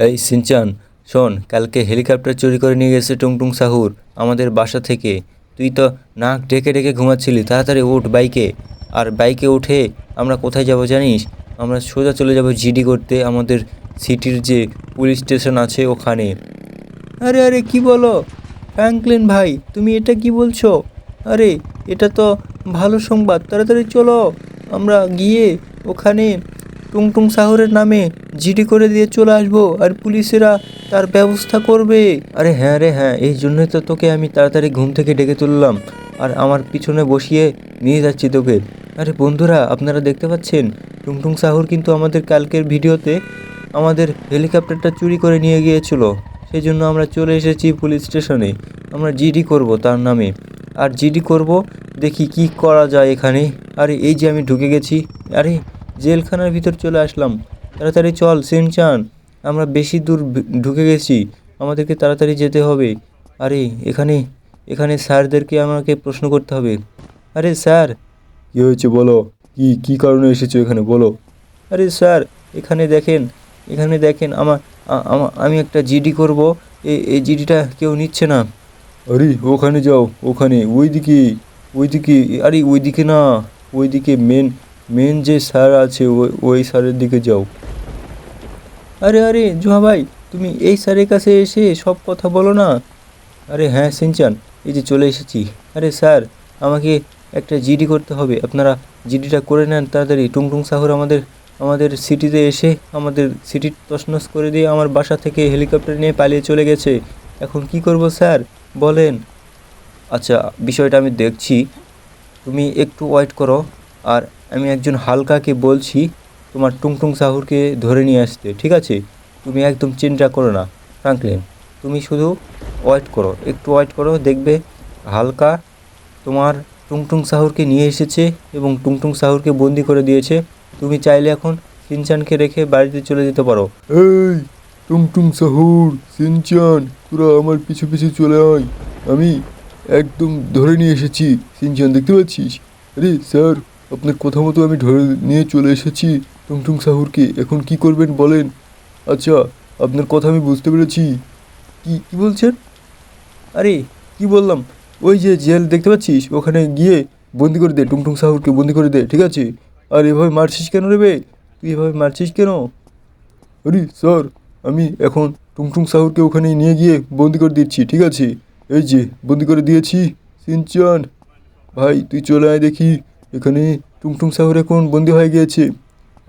এই সিনচান, শোন, কালকে হেলিকপ্টার চুরি করে নিয়ে গেছে টুংটুং সাহুর আমাদের বাসা থেকে। তুই তো নাক ডেকে ডেকে ঘুমাচ্ছিলি, তাড়াতাড়ি উঠ বাইকে। আর বাইকে উঠে আমরা কোথায় যাব জানিস? আমরা সোজা চলে যাব জিডি করতে, আমাদের সিটির যে পুলিশ স্টেশন আছে ওখানে। আরে আরে কি বলো ফ্র্যাঙ্কলিন ভাই, তুমি এটা কি বলছো? আরে এটা তো ভালো সংবাদ, তাড়াতাড়ি চলো। আমরা গিয়ে ওখানে টুংটুং সাহরের নামে জিডি করে দিয়ে চলে আসবো, আর পুলিশেরা তার ব্যবস্থা করবে। আরে হ্যাঁ রে হ্যাঁ, এই জন্যই তো তোকে আমি তাড়াতাড়ি ঘুম থেকে ডেকে তুললাম আর আমার পিছনে বসিয়ে নিয়ে যাচ্ছি তোকে। আরে বন্ধুরা, আপনারা দেখতে পাচ্ছেন টুংটুং সাহুর কিন্তু আমাদের কালকের ভিডিওতে আমাদের হেলিকপ্টারটা চুরি করে নিয়ে গিয়েছিল। সেই জন্য আমরা চলে এসেছি পুলিশ স্টেশনে। আমরা জিডি করব তার নামে, আর জিডি করব, দেখি কি করা যায় এখানে। আরে এই যে আমি ঢুকে গেছি, আরে জেলখানার ভিতর চলে আসলাম। তাড়াতাড়ি চল সিনচান, আমরা বেশি দূর ঢুকে গেছি, আমাদেরকে তাড়াতাড়ি যেতে হবে। আরে এখানে এখানে স্যারদেরকে আমাকে প্রশ্ন করতে হবে। আরে স্যার, কী হয়েছে বলো, কি কারণে এসেছো এখানে বলো। আরে স্যার, এখানে দেখেন, এখানে দেখেন আমি একটা জিডি করব, এই জিডিটা কেউ নিচ্ছে না। আরে ওখানে যাও, ওখানে ওইদিকে, ওইদিকে। আরে ওইদিকে না, ওইদিকে মেন মেন যে স্যার আছে ওই স্যারের দিকে যাও। আরে আরে জুহা ভাই, তুমি এই স্যারের কাছে এসে সব কথা বলো না। আরে হ্যাঁ সিনচান, এই যে চলে এসেছি। আরে স্যার, আমাকে একটা জিডি করতে হবে, আপনারা জিডিটা করে নেন তাড়াতাড়ি। টুংটুং সাহুর আমাদের আমাদের সিটিতে এসে আমাদের সিটি তছনছ করে দিয়ে আমার বাসা থেকে হেলিকপ্টার নিয়ে পালিয়ে চলে গেছে। এখন কি করব স্যার বলেন? আচ্ছা, বিষয়টা আমি দেখছি, তুমি একটু ওয়েট করো। আর আমি একজন হালকাকে বলছি তোমার টুংটুং সাহুরকে ধরে নিয়ে আসতে, ঠিক আছে? তুমি একদম চিন্তা করো না ফ্রাঙ্কলিন, তুমি শুধু ওয়েট করো, একটু ওয়েট করো, দেখবে হালকা তোমার টুংটুং সাহুরকে নিয়ে এসেছে এবং টুংটুং সাহুরকে বন্দি করে দিয়েছে। তুমি চাইলে এখন সিনচানকে রেখে বাড়িতে চলে যেতে পারো। এই টুংটুং সাহুর, সিনচান, তোরা আমার পিছু পিছু চলে আয়, আমি একদম ধরে নিয়ে এসেছি। সিনচান দেখতে পাচ্ছিস? আরে স্যার, আপনার কথা মতো আমি ধরে নিয়ে চলে এসেছি টুংটুং সাহুরকে, এখন কি করবেন বলেন? আচ্ছা, আপনার কথা আমি বুঝতে পেরেছি। কি কি বলছেন? আরে কি বললাম, ওই যে জেল দেখতে পাচ্ছিস, ওখানে গিয়ে বন্দি করে দে, টুংটুং সাহুরকে বন্দি করে দে, ঠিক আছে? আর এভাবে মারছিস কেন রে বে? তুই এভাবে মারছিস কেন? আরে স্যার, আমি এখন টুংটুং সাহুরকে ওখানে নিয়ে গিয়ে বন্দি করে দিচ্ছি, ঠিক আছে? এই যে বন্দি করে দিয়েছি। সিনচান ভাই, তুই চলে আয় দেখি, এখানে টুংটুং সাহুর এখন বন্দি হয়ে গিয়েছে।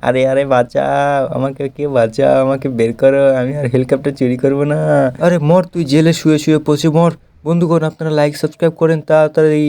আরে আরে বাঁচাও আমাকে, কে বাঁচাও আমাকে, বের করো, আমি আর হেলিকপ্টার চুরি করবো না। আরে মর, তুই জেলে শুয়ে শুয়ে পচে মর। বন্ধুগণ, আপনারা লাইক সাবস্ক্রাইব করেন তাড়াতাড়ি।